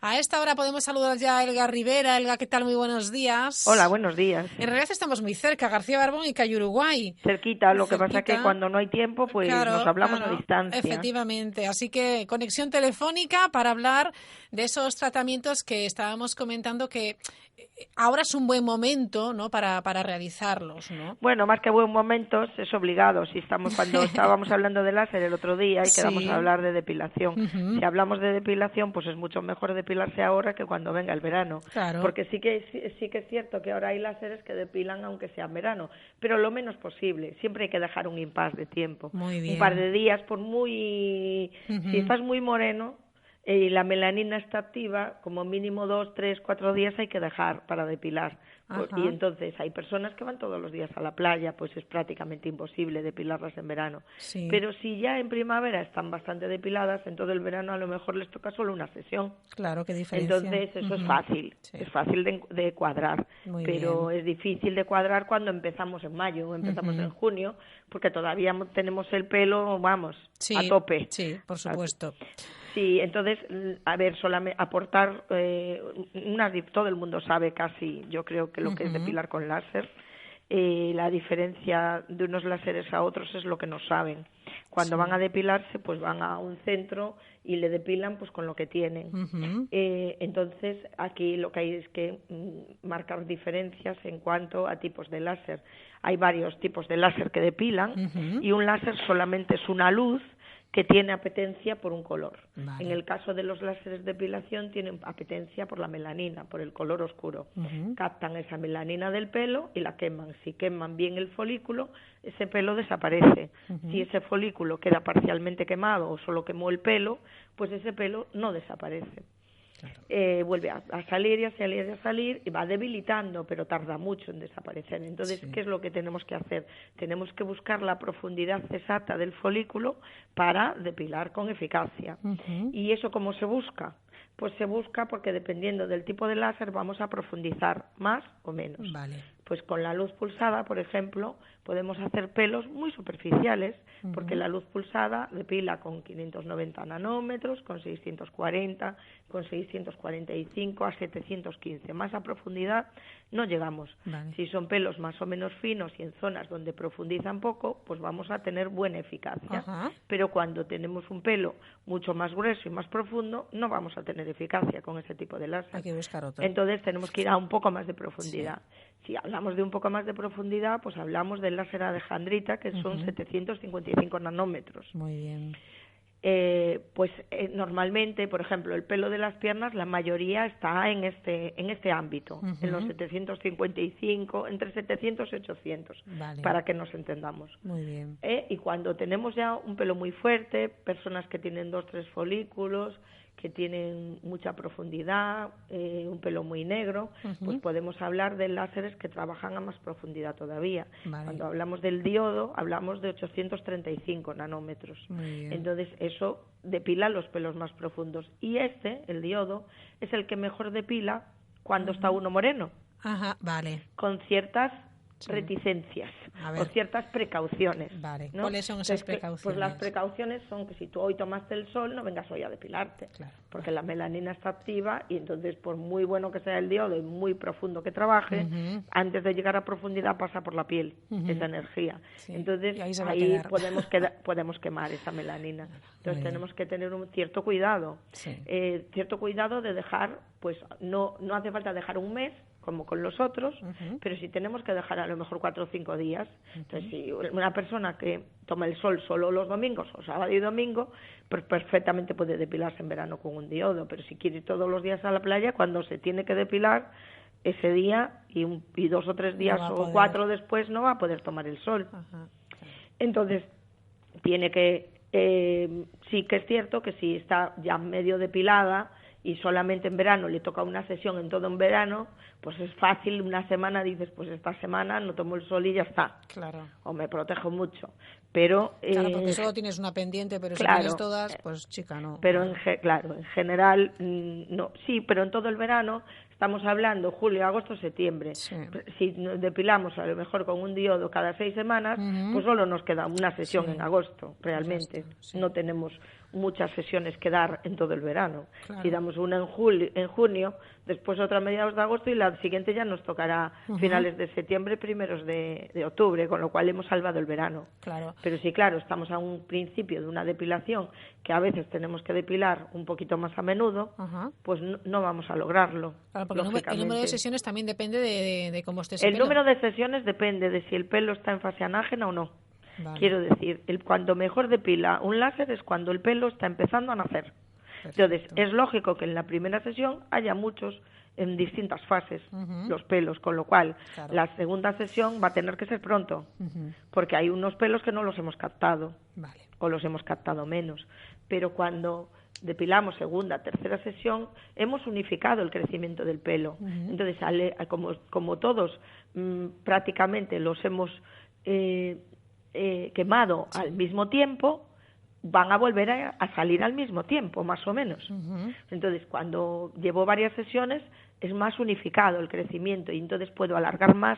A esta hora podemos saludar ya a Elga Rivera. Elga, ¿qué tal? Muy buenos días. Hola, buenos días. En realidad estamos muy cerca, García Barbón y Cayo Uruguay. Cerquita, lo que pasa que cuando no hay tiempo, pues claro, nos hablamos a distancia. Efectivamente, así que conexión telefónica para hablar de esos tratamientos que estábamos comentando que ahora es un buen momento, ¿no?, para realizarlos, ¿no? Bueno, más que buen momento, es obligado. Cuando estábamos hablando de láser el otro día y quedamos a hablar de depilación. Si hablamos de depilación, pues es mucho mejor depilarse ahora que cuando venga el verano. Claro. Porque sí que es cierto que ahora hay láseres que depilan aunque sea en verano, pero lo menos posible. Siempre hay que dejar un impasse de tiempo. Muy bien. Un par de días, si estás muy moreno y la melanina está activa, como mínimo 2, 3, 4 días hay que dejar para depilar. Y entonces hay personas que van todos los días a la playa, pues es prácticamente imposible depilarlas en verano. Sí. Pero si ya en primavera están bastante depiladas, en todo el verano a lo mejor les toca solo una sesión. Claro, qué diferencia. Entonces eso es fácil, es fácil de cuadrar. Muy pero bien. Es difícil de cuadrar cuando empezamos en mayo o empezamos en junio, porque todavía tenemos el pelo, a tope. Sí, por supuesto. Sí, entonces, a ver, solamente aportar todo el mundo sabe casi, yo creo que lo que es depilar con láser. La diferencia de unos láseres a otros es lo que no saben. Cuando van a depilarse, pues van a un centro y le depilan pues con lo que tienen. Entonces, aquí lo que hay es que marcar diferencias en cuanto a tipos de láser. Hay varios tipos de láser que depilan y un láser solamente es una luz que tiene apetencia por un color. Vale. En el caso de los láseres de depilación tienen apetencia por la melanina, por el color oscuro. Captan esa melanina del pelo y la queman. Si queman bien el folículo, ese pelo desaparece. Si ese folículo queda parcialmente quemado o solo quemó el pelo, pues ese pelo no desaparece. Claro. Vuelve a salir y a salir y a salir y va debilitando, pero tarda mucho en desaparecer. Entonces, ¿qué es lo que tenemos que hacer? Tenemos que buscar la profundidad exacta del folículo para depilar con eficacia. ¿Y eso cómo se busca? Pues se busca porque dependiendo del tipo de láser vamos a profundizar más o menos. Vale. Pues con la luz pulsada, por ejemplo, podemos hacer pelos muy superficiales, porque la luz pulsada depila con 590 nanómetros, con 640, con 645 a 715. Más a profundidad no llegamos. Vale. Si son pelos más o menos finos y en zonas donde profundizan poco, pues vamos a tener buena eficacia. Pero cuando tenemos un pelo mucho más grueso y más profundo, no vamos a tener eficacia con ese tipo de láser. Hay que buscar otro. Entonces tenemos que ir a un poco más de profundidad. Si hablamos de un poco más de profundidad, pues hablamos del láser alejandrita, que son 755 nanómetros. Muy bien. Normalmente, por ejemplo, el pelo de las piernas, la mayoría está en este ámbito, en los 755, entre 700 y 800, para que nos entendamos. Muy bien. Y cuando tenemos ya un pelo muy fuerte, personas que tienen 2 o 3 folículos, que tienen mucha profundidad, un pelo muy negro, pues podemos hablar de láseres que trabajan a más profundidad todavía. Vale. Cuando hablamos del diodo, hablamos de 835 nanómetros. Entonces, eso depila los pelos más profundos. Y el diodo, es el que mejor depila cuando está uno moreno. Vale. Con ciertas reticencias o ciertas precauciones. Vale. ¿no? ¿Cuáles son esas precauciones? Pues las precauciones son que si tú hoy tomaste el sol, no vengas hoy a depilarte, porque la melanina está activa y entonces por muy bueno que sea el diodo y muy profundo que trabaje, antes de llegar a profundidad pasa por la piel esa energía. Entonces ahí podemos quemar esa melanina. Entonces tenemos que tener un cierto cuidado, cierto cuidado de dejar, pues no hace falta dejar un mes como con los otros, pero si tenemos que dejar a lo mejor 4 o 5 días, entonces si una persona que toma el sol solo los domingos o sábado y domingo, pues perfectamente puede depilarse en verano con un diodo, pero si quiere ir todos los días a la playa, cuando se tiene que depilar ese día y 2 o 3 días o 4 después no va a poder tomar el sol. Entonces tiene que, sí que es cierto que si está ya medio depilada y solamente en verano le toca una sesión en todo un verano, pues es fácil, una semana dices, pues esta semana no tomo el sol y ya está. Claro. O me protejo mucho. Pero claro, porque solo tienes una pendiente, pero si tienes todas, pues chica, no. Pero en general, no. Sí, pero en todo el verano estamos hablando julio, agosto, septiembre. Si nos depilamos a lo mejor con un diodo cada 6 semanas, pues solo nos queda una sesión en agosto, realmente. No tenemos muchas sesiones que dar en todo el verano. Claro. Si damos una en junio, después otra a mediados de agosto y la siguiente ya nos tocará finales de septiembre, primeros de octubre, con lo cual hemos salvado el verano. Claro. Pero sí, claro, estamos a un principio de una depilación que a veces tenemos que depilar un poquito más a menudo, pues no vamos a lograrlo. Claro, porque el número de sesiones también depende de cómo esté ese El pelo. número de sesiones depende de si el pelo está en fase anágena o no. Vale. Quiero decir, cuando mejor depila un láser es cuando el pelo está empezando a nacer. Perfecto. Entonces, es lógico que en la primera sesión haya muchos en distintas fases, los pelos, con lo cual la segunda sesión va a tener que ser pronto, porque hay unos pelos que no los hemos captado, o los hemos captado menos. Pero cuando depilamos segunda, tercera sesión, hemos unificado el crecimiento del pelo. Entonces, como todos prácticamente los hemos quemado al mismo tiempo, van a volver a salir al mismo tiempo, más o menos. Entonces, cuando llevo varias sesiones, es más unificado el crecimiento y entonces puedo alargar más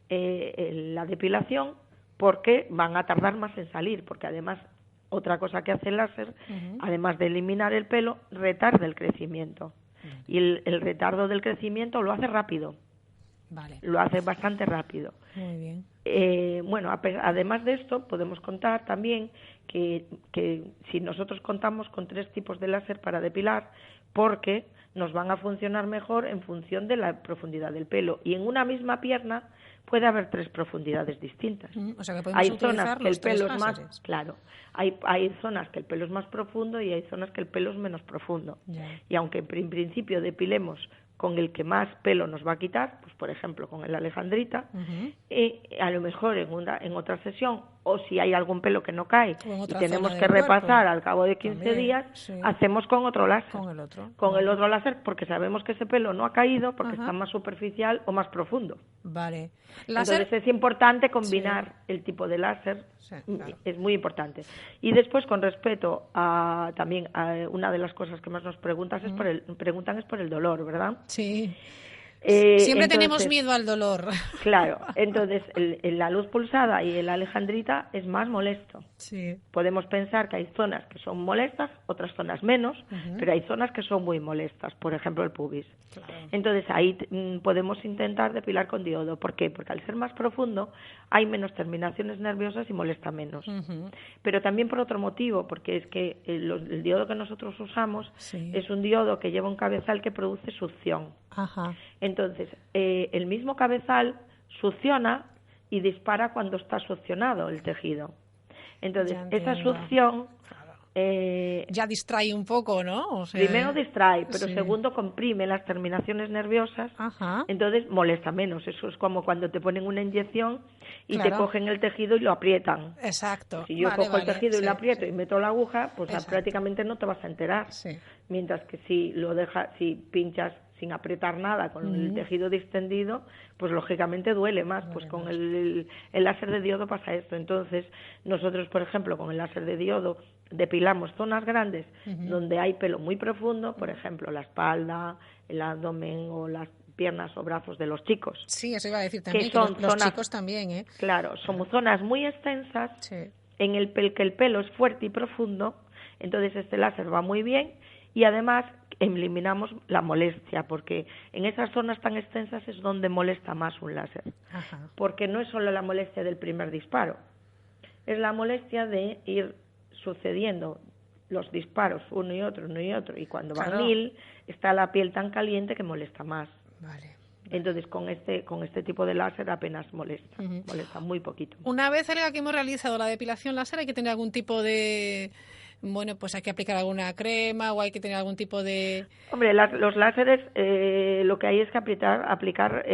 la depilación porque van a tardar más en salir, porque además, otra cosa que hace el láser, además de eliminar el pelo, retarda el crecimiento. Y el retardo del crecimiento lo hace rápido. Lo hace bastante rápido. Muy bien. Bueno, además de esto, podemos contar también que si nosotros contamos con 3 tipos de láser para depilar, porque nos van a funcionar mejor en función de la profundidad del pelo. Y en una misma pierna puede haber 3 profundidades distintas. O sea que podemos hay utilizar zonas que el los 3 pelo es más, láseres. claro, hay zonas que el pelo es más profundo y hay zonas que el pelo es menos profundo. Y aunque en principio depilemos con el que más pelo nos va a quitar, pues por ejemplo con el alejandrita, a lo mejor en otra sesión, o si hay algún pelo que no cae y tenemos que repasar al cabo de 15 días, hacemos con otro láser. Con el otro láser, porque sabemos que ese pelo no ha caído porque está más superficial o más profundo. Vale. Entonces es importante combinar el tipo de láser, es muy importante. Y después, con respecto a también a una de las cosas que más nos preguntan es por el dolor, ¿verdad? Sí. Siempre tenemos entonces, miedo al dolor. Claro, entonces la luz pulsada y el alejandrita es más molesto. Sí. Podemos pensar que hay zonas que son molestas, otras zonas menos, pero hay zonas que son muy molestas, por ejemplo el pubis. Claro. Entonces ahí podemos intentar depilar con diodo. ¿Por qué? Porque al ser más profundo hay menos terminaciones nerviosas y molesta menos. Pero también por otro motivo, porque es que el diodo que nosotros usamos es un diodo que lleva un cabezal que produce succión. Entonces, el mismo cabezal succiona y dispara cuando está succionado el tejido. Entonces, esa succión ya distrae un poco, ¿no? O sea, primero distrae, pero segundo comprime las terminaciones nerviosas, entonces molesta menos. Eso es como cuando te ponen una inyección y te cogen el tejido y lo aprietan. Exacto. Si yo cojo el tejido y lo aprieto y meto la aguja, pues prácticamente no te vas a enterar. Mientras que si pinchas sin apretar nada, con el tejido distendido, pues lógicamente duele más. Pues con el láser de diodo pasa esto. Entonces, nosotros, por ejemplo, con el láser de diodo depilamos zonas grandes donde hay pelo muy profundo, por ejemplo, la espalda, el abdomen o las piernas o brazos de los chicos. Sí, eso iba a decir también, que los chicos también, ¿eh? Claro, son zonas muy extensas en el que el pelo es fuerte y profundo, entonces este láser va muy bien y además eliminamos la molestia, porque en esas zonas tan extensas es donde molesta más un láser. Porque no es solo la molestia del primer disparo, es la molestia de ir sucediendo los disparos uno y otro, y cuando van 1000 está la piel tan caliente que molesta más. Entonces con este tipo de láser apenas molesta, molesta muy poquito. Una vez, Helga, que hemos realizado la depilación láser, hay que tener algún tipo de... Bueno, pues hay que aplicar alguna crema o hay que tener algún tipo de... Hombre, los láseres lo que hay es que aplicar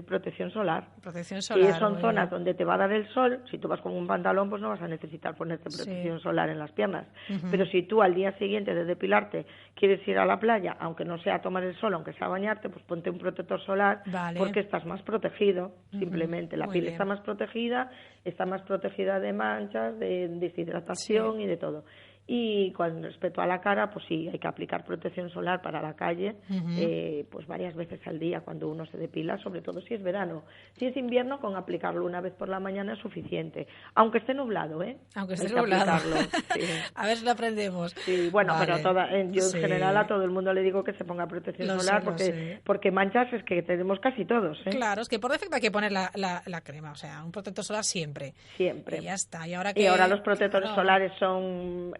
protección solar. Protección solar. Si son zonas donde te va a dar el sol, si tú vas con un pantalón, pues no vas a necesitar ponerte protección solar en las piernas. Pero si tú al día siguiente de depilarte quieres ir a la playa, aunque no sea a tomar el sol, aunque sea a bañarte, pues ponte un protector solar porque estás más protegido, simplemente. La piel está más protegida de manchas, de deshidratación y de todo. Y con respecto a la cara, pues sí, hay que aplicar protección solar para la calle, pues varias veces al día cuando uno se depila, sobre todo si es verano. Si es invierno, con aplicarlo una vez por la mañana es suficiente, aunque esté nublado, ¿eh? Aunque esté nublado. Sí. A ver si lo aprendemos. Sí, bueno, vale. pero yo en general a todo el mundo le digo que se ponga protección solar porque manchas es que tenemos casi todos, ¿eh? Claro, es que por defecto hay que poner la crema, o sea, un protector solar siempre. Siempre. Y ya está. Y ahora los protectores solares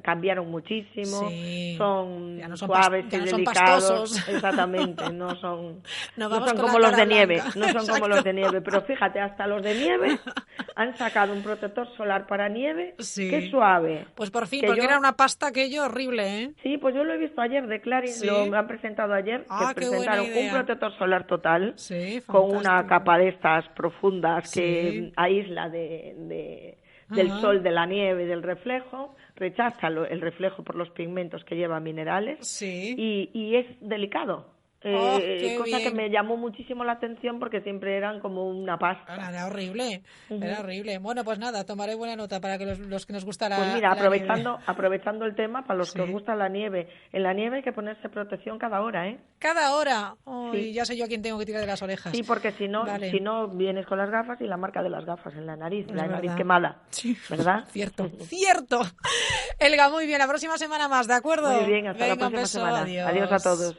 cambiaron muchísimo, son suaves y delicados. Exactamente, no son como los de nieve, no son como los de nieve, pero fíjate, hasta los de nieve han sacado un protector solar para nieve que es suave. Pues por fin, porque era una pasta aquello horrible, ¿eh? Sí, pues yo lo he visto ayer de Clarín, lo han presentado ayer, que presentaron un protector solar total con una capa de estas profundas que aísla del sol, de la nieve, del reflejo, rechaza el reflejo por los pigmentos que lleva minerales y es delicado. Cosa que me llamó muchísimo la atención porque siempre eran como una pasta. Era horrible, era horrible. Bueno, pues nada, tomaré buena nota para que los que nos gusta la Pues mira, nieve. aprovechando el tema, para los que os gusta la nieve, en la nieve hay que ponerse protección cada hora, ¿eh? ¿Cada hora? Ya sé yo a quién tengo que tirar de las orejas. Sí, porque si no vienes con las gafas y la marca de las gafas en la nariz, nariz quemada, ¿verdad? Cierto. Elga, muy bien, la próxima semana más, ¿de acuerdo? Muy bien, hasta la próxima semana. Adiós. Adiós a todos.